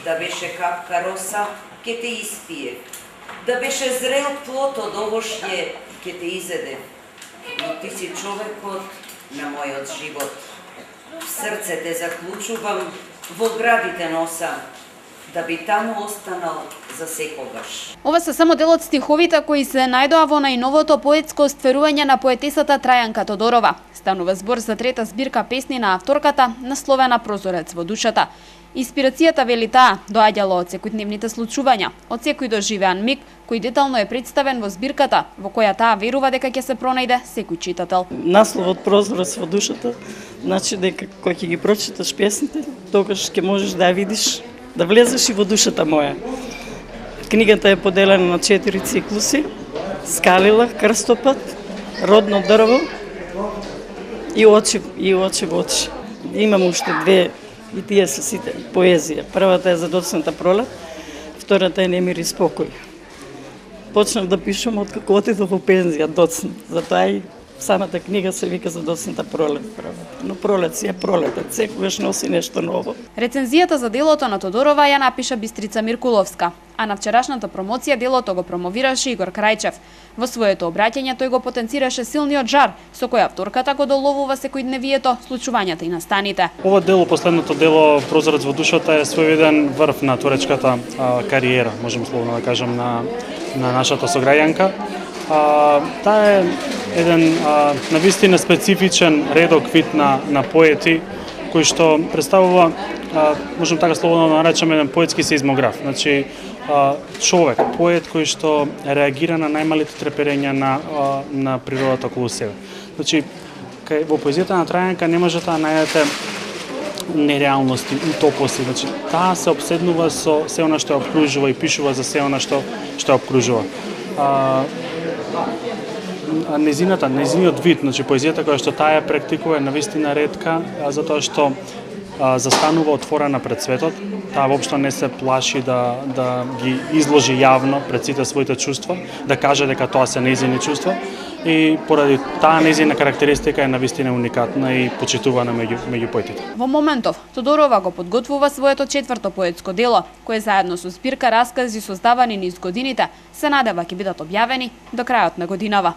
да беше капка роса, ке те испие. Да беше зрел плод од овошје, ке те изеде. Но ти си човекот на мојот живот. В срце те заклучувам, во градите носам, да би таму останал за секогаш. Ова се само дел од стиховите кои се најдоа во најновото поетско остварување на поетесата Трајанка Тодорова. Станува збор за трета збирка песни на авторката, насловена Прозорец во душата. Инспирацијата, вели таа, доаѓала од секојдневните случувања, од секој доживеан миг, кој детално е представен во збирката, во која таа верува дека ќе се пронајде секој читател. Насловот Прозорец во душата, значи дека кој ќе ги прочиташ песните, тогаш ќе можеш да ја видиш, да влезеш и во душата моја. Книгата е поделена на 4 циклуси: Скалила, Крстопат, Родно дрво и Очи во очи. Имам уште две и тие се сите поезија. Првата е за доцната Пролет, втората е Немир и спокој. Почнав да пишам откако отидов во пензија доцнат, затоа и самата книга се вика за доцната Пролет. Но Пролет си е пролетот, секогаш носи нешто ново. Рецензијата за делото на Тодорова ја напиша Бистрица Миркуловска, а на вчерашната промоција делото го промовираше Игор Крајчев. Во своето обраќање тој го потенцираше силниот жар со кој авторката го доловува секојдневието, случувањата и настаните. Ова дело, последното дело Прозорец во душата е своевиден врв на творечката кариера, можем словно да кажем, на нашата сограѓанка. Таа е еден навистина специфичен редок вид на поети кој што представува, можем така слободно да наречеме, еден поетски сеизмограф. Значи, човек, поет кој што реагира на најмалите треперења на природата околу себе. Значи, во поезијата на Трајанка не можете да најдете нереалности, утопоси. Значи, таа се обседнува со се она што ја обкружува и пишува за се она што ја обкружува. Незиниот вид, значи поезијата која што таа ја практикува е навистина ретка, затоа што застанува отворена пред светот. Таа воопшто не се плаши да ги изложи јавно пред сите своите чувства, да каже дека тоа се нејзини чувства, и поради таа нејзина карактеристика е навистина уникатна и почитувана меѓу поетите. Во моментов Тодорова го подготвува своето четврто поетско дело, кое заедно со збирка раскази создавани низ годините се надева ќе бидат објавени до крајот на годинава.